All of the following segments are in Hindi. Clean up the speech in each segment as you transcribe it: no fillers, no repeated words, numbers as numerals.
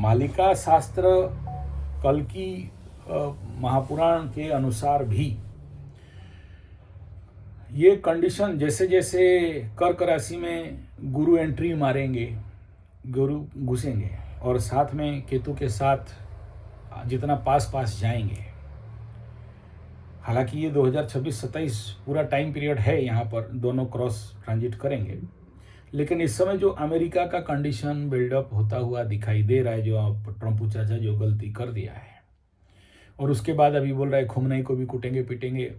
मालिका शास्त्र कल्कि महापुराण के अनुसार भी ये कंडीशन जैसे जैसे कर्क राशि में गुरु एंट्री मारेंगे, गुरु घुसेंगे और साथ में केतु के साथ जितना पास पास जाएंगे, हालांकि ये 2026-27 पूरा टाइम पीरियड है, यहाँ पर दोनों क्रॉस ट्रांजिट करेंगे, लेकिन इस समय जो अमेरिका का कंडीशन बिल्डअप होता हुआ दिखाई दे रहा है, जो आप ट्रंप चाचा जो गलती कर दिया है, और उसके बाद अभी बोल रहा है खुमनई को भी कुटेंगे पीटेंगे,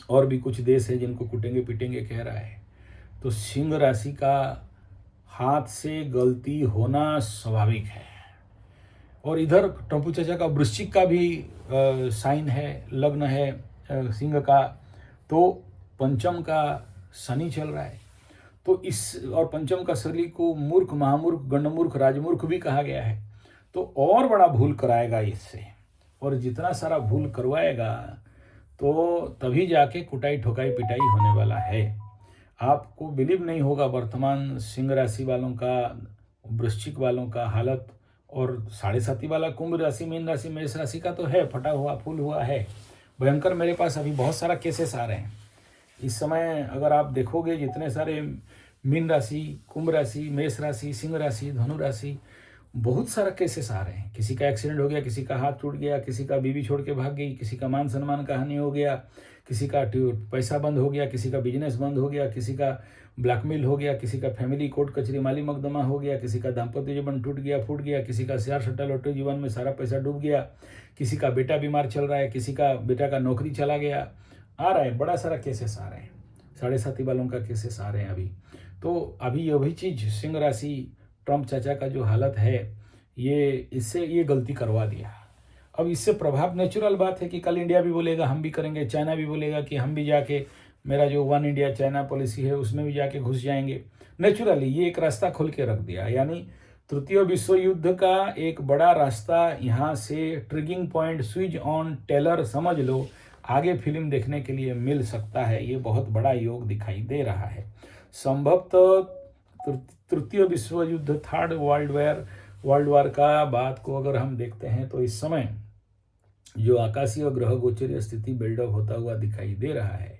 और भी कुछ देश है जिनको कुटेंगे पीटेंगे कह रहा है, तो सिंह राशि का हाथ से गलती होना स्वाभाविक है। और इधर टम्पू चाचा का वृश्चिक का भी साइन है, लग्न है सिंह का, तो पंचम का शनि चल रहा है, तो इस और पंचम का शनि को मूर्ख, महामूर्ख, गंडमूर्ख, राजमूर्ख भी कहा गया है, तो और बड़ा भूल कराएगा इससे, और जितना सारा भूल करवाएगा तो तभी जाके कुटाई ठोकाई पिटाई होने वाला है। आपको बिलीव नहीं होगा वर्तमान सिंह राशि वालों का, वृश्चिक वालों का हालत, और 7.5 वाला कुंभ राशि, मीन राशि, मेष राशि का तो है, फटा हुआ फूल हुआ है भयंकर। मेरे पास अभी बहुत सारा केसेस आ रहे हैं इस समय। अगर आप देखोगे जितने सारे मीन राशि, कुंभ राशि, मेष राशि, सिंह राशि, धनु राशि, बहुत सारा केसेस आ रहे हैं। किसी का एक्सीडेंट हो गया, किसी का हाथ टूट गया, किसी का बीवी छोड़ के भाग गई, किसी का मान सम्मान का हानि हो गया, किसी का पैसा बंद हो गया, किसी का बिजनेस बंद हो गया, किसी का ब्लैकमेल हो गया, किसी का फैमिली कोर्ट कचहरी माली मुकदमा हो गया, किसी का दाम्पत्य जीवन टूट गया, फूट गया, किसी का शेयर सट्टा लॉटरी जीवन में सारा पैसा डूब गया, किसी का बेटा बीमार चल रहा है, किसी का बेटा का नौकरी चला गया, आ रहा है, बड़ा सारा केसेस आ रहे हैं। 7.5 वालों का केसेस आ रहे हैं अभी। तो अभी ये वही चीज़ सिंह राशि ट्रंप चाचा का जो हालत है, ये इससे ये गलती करवा दिया। अब इससे प्रभाव नेचुरल बात है कि कल इंडिया भी बोलेगा हम भी करेंगे, चाइना भी बोलेगा कि हम भी जाके मेरा जो वन इंडिया चाइना पॉलिसी है उसमें भी जाके घुस जाएंगे। नेचुरली ये एक रास्ता खोल के रख दिया, यानी तृतीय विश्व युद्ध का एक बड़ा रास्ता यहाँ से ट्रिगिंग पॉइंट, स्विच ऑन टेलर समझ लो, आगे फिल्म देखने के लिए मिल सकता है। ये बहुत बड़ा योग दिखाई दे रहा है। संभवतः तृतीय विश्व युद्ध, थर्ड वर्ल्ड वार का बात को अगर हम देखते हैं तो इस समय जो आकाशीय ग्रह गोचरीय स्थिति बिल्डअप होता हुआ दिखाई दे रहा है,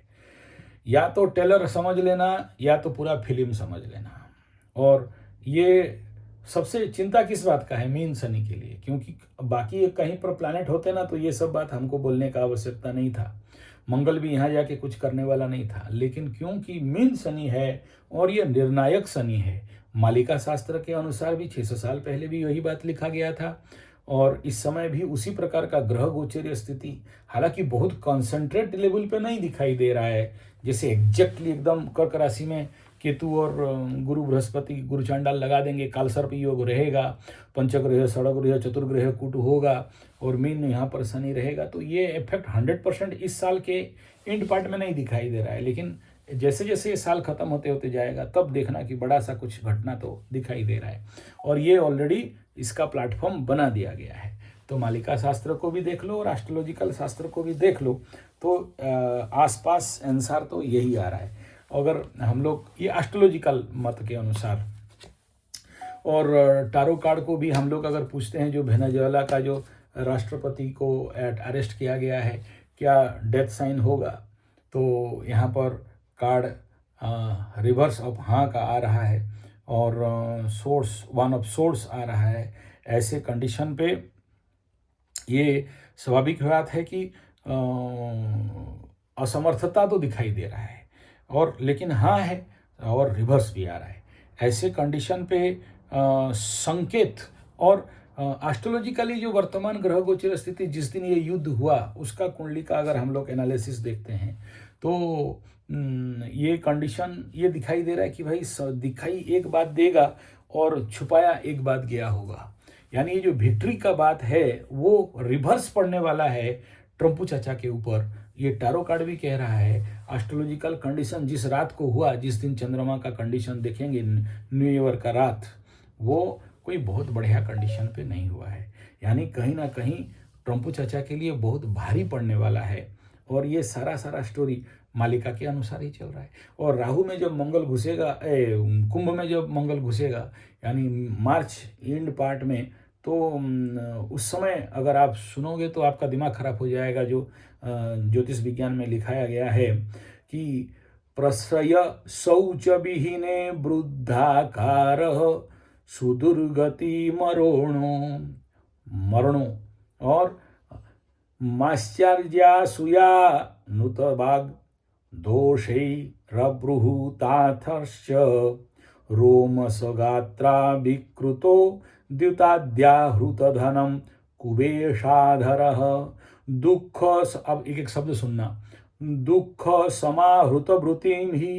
या तो टेलर समझ लेना या तो पूरा फिल्म समझ लेना। और ये सबसे चिंता किस बात का है, मीन शनि के लिए, क्योंकि बाकी कहीं पर प्लैनेट होते ना तो ये सब बात हमको बोलने का आवश्यकता नहीं था, मंगल भी यहाँ जाके कुछ करने वाला नहीं था, लेकिन क्योंकि मीन शनि है और ये निर्णायक शनि है, मालिका शास्त्र के अनुसार भी 600 साल पहले भी यही बात लिखा गया था, और इस समय भी उसी प्रकार का ग्रह गोचरीय स्थिति, हालांकि बहुत कॉन्सेंट्रेट लेवल पे नहीं दिखाई दे रहा है, जैसे एग्जैक्टली एकदम कर्क राशि में केतु और गुरु बृहस्पति गुरु चांडाल लगा देंगे, कालसर्प योग रहेगा, पंचग्रह, षड़ग्रह, चतुर्ग्रह कूट होगा, और मीन यहाँ पर शनि रहेगा, तो ये इफेक्ट 100% इस साल के एंड पार्ट में नहीं दिखाई दे रहा है, लेकिन जैसे जैसे ये साल खत्म होते होते जाएगा तब देखना कि बड़ा सा कुछ घटना तो दिखाई दे रहा है, और ये ऑलरेडी इसका प्लेटफॉर्म बना दिया गया है। तो मालिका शास्त्र को भी देख लो और एस्ट्रोलॉजिकल शास्त्र को भी देख लो, तो आसपास आंसर तो यही आ रहा है। अगर हम लोग ये एस्ट्रोलॉजिकल मत के अनुसार, और टारो कार्ड को भी हम लोग अगर पूछते हैं, जो वेनेजुएला का जो राष्ट्रपति को अरेस्ट किया गया है, क्या डेथ साइन होगा, तो यहाँ पर कार्ड रिवर्स ऑफ हाँ का आ रहा है, और सोर्स, वन ऑफ सोर्स आ रहा है। ऐसे कंडीशन पे ये स्वाभाविक बात है कि असमर्थता तो दिखाई दे रहा है, और लेकिन हाँ है, और रिवर्स भी आ रहा है। ऐसे कंडीशन पे संकेत, और एस्ट्रोलॉजिकली जो वर्तमान ग्रह गोचर स्थिति, जिस दिन ये युद्ध हुआ उसका कुंडली का अगर हम लोग एनालिसिस देखते हैं तो ये कंडीशन ये दिखाई दे रहा है कि भाई दिखाई एक बात देगा और छुपाया एक बात गया होगा, यानी ये जो विक्ट्री का बात है वो रिवर्स पड़ने वाला है ट्रंपू चाचा के ऊपर। ये टारो कार्ड भी कह रहा है एस्ट्रोलॉजिकल कंडीशन जिस रात को हुआ, जिस दिन चंद्रमा का कंडीशन देखेंगे न्यू ईयर का रात, वो कोई बहुत बढ़िया कंडीशन पे नहीं हुआ है, यानी कहीं ना कहीं ट्रंपू चाचा के लिए बहुत भारी पड़ने वाला है। और ये सारा स्टोरी मालिका के अनुसार ही चल रहा है। और राहु में जब मंगल घुसेगा, कुंभ में जब मंगल घुसेगा, यानी मार्च एंड पार्ट में तो उस समय अगर आप सुनोगे तो आपका दिमाग खराब हो जाएगा। जो ज्योतिष विज्ञान में लिखाया गया है कि प्रसय शौच विहीने वृद्धाकार सुदुर्गति मरणो और माश्चर्यासूया नुतवाग दोषैरब्रूहुताथश्च रोमसगात्रा विकृतो द्युताद्याहृतधनं कुबेशाधरः दुःख। अब एक एक शब्द सुनना। दुःख समाहृतभृतिं हि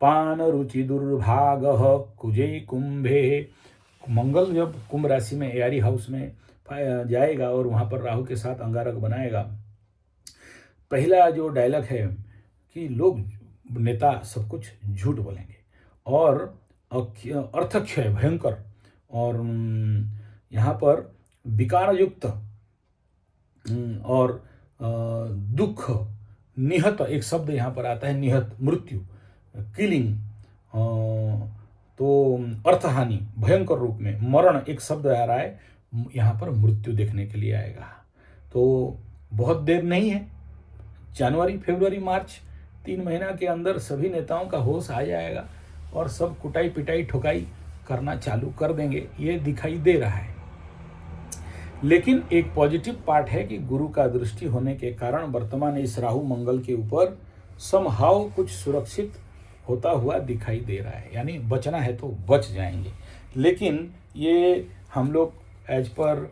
पान रुचि दुर्भागः कुजे कुंभे। मंगल जब कुंभ राशि में एआरी हाउस में जाएगा और वहाँ पर राहु के साथ अंगारक बनाएगा, पहला जो डायलॉग है कि लोग नेता सब कुछ झूठ बोलेंगे और अर्थक्षय भयंकर और यहाँ पर विकार युक्त और दुख निहत, एक शब्द यहाँ पर आता है निहत, मृत्यु, किलिंग, तो अर्थहानि भयंकर रूप में, मरण एक शब्द आ रहा है, यहाँ पर मृत्यु देखने के लिए आएगा। तो बहुत देर नहीं है, जनवरी फरवरी मार्च 3 महीना के अंदर सभी नेताओं का होश आ जाएगा और सब कुटाई पिटाई ठुकाई करना चालू कर देंगे, ये दिखाई दे रहा है। लेकिन एक पॉजिटिव पार्ट है कि गुरु का दृष्टि होने के कारण वर्तमान इस राहु मंगल के ऊपर समहाव कुछ सुरक्षित होता हुआ दिखाई दे रहा है, यानी बचना है तो बच जाएंगे। लेकिन ये हम लोग एज पर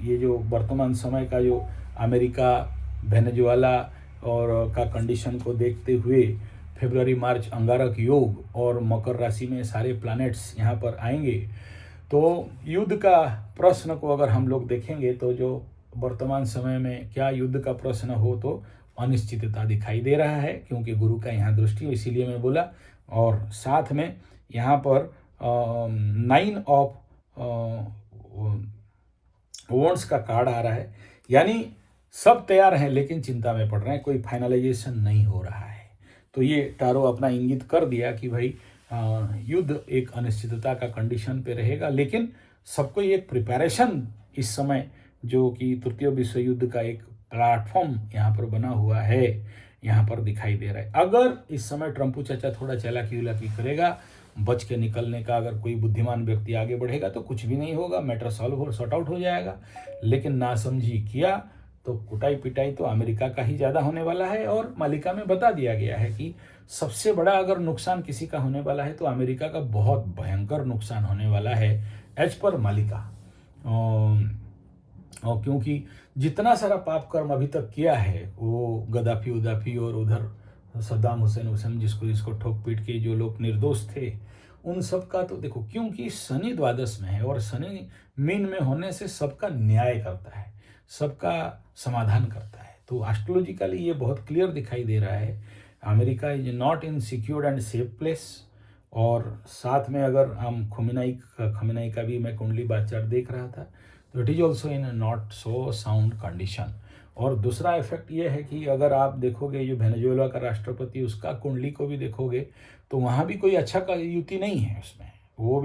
ये जो वर्तमान समय का जो अमेरिका वेनेजुएला और का कंडीशन को देखते हुए फरवरी मार्च अंगारक योग और मकर राशि में सारे प्लैनेट्स यहाँ पर आएंगे, तो युद्ध का प्रश्न को अगर हम लोग देखेंगे तो जो वर्तमान समय में क्या युद्ध का प्रश्न हो तो अनिश्चितता दिखाई दे रहा है, क्योंकि गुरु का यहाँ दृष्टि, इसीलिए मैं बोला। और साथ में यहाँ पर 9 ऑफ वॉन्ड्स का कार्ड आ रहा है, यानी सब तैयार हैं लेकिन चिंता में पड़ रहे हैं, कोई फाइनलाइजेशन नहीं हो रहा है। तो ये टारो अपना इंगित कर दिया कि भाई युद्ध एक अनिश्चितता का कंडीशन पे रहेगा, लेकिन सबको एक प्रिपरेशन इस समय जो कि तृतीय विश्व युद्ध का एक प्लेटफॉर्म यहाँ पर बना हुआ है, यहाँ पर दिखाई दे रहा है। अगर इस समय ट्रम्पू चाचा थोड़ा चालाकी उलाकी करेगा, बच के निकलने का अगर कोई बुद्धिमान व्यक्ति आगे बढ़ेगा तो कुछ भी नहीं होगा, मैटर सॉल्व हो सॉर्ट आउट हो जाएगा। लेकिन नासमझी किया तो कुटाई पिटाई तो अमेरिका का ही ज़्यादा होने वाला है। और मालिका में बता दिया गया है कि सबसे बड़ा अगर नुकसान किसी का होने वाला है तो अमेरिका का बहुत भयंकर नुकसान होने वाला है एज पर मालिका। और क्योंकि जितना सारा पाप कर्म अभी तक किया है वो गद्दाफी उदाफी और उधर सद्दाम हुसैन जिसको ठोक पीट के जो लोग निर्दोष थे उन सब का तो देखो, क्योंकि शनि द्वादश में है और शनि मीन में होने से सबका न्याय करता है, सबका समाधान करता है। तो एस्ट्रोलॉजिकली ये बहुत क्लियर दिखाई दे रहा है, America is not in secured and safe place. और साथ में अगर हम खमेनाई का भी मैं कुंडली बाचार देख रहा था तो it is also in not so sound condition. और दूसरा इफेक्ट ये है कि अगर आप देखोगे जो वेनेजुएला का राष्ट्रपति उसका कुंडली को भी देखोगे तो वहाँ भी कोई अच्छा युति नहीं है उसमें, वो भी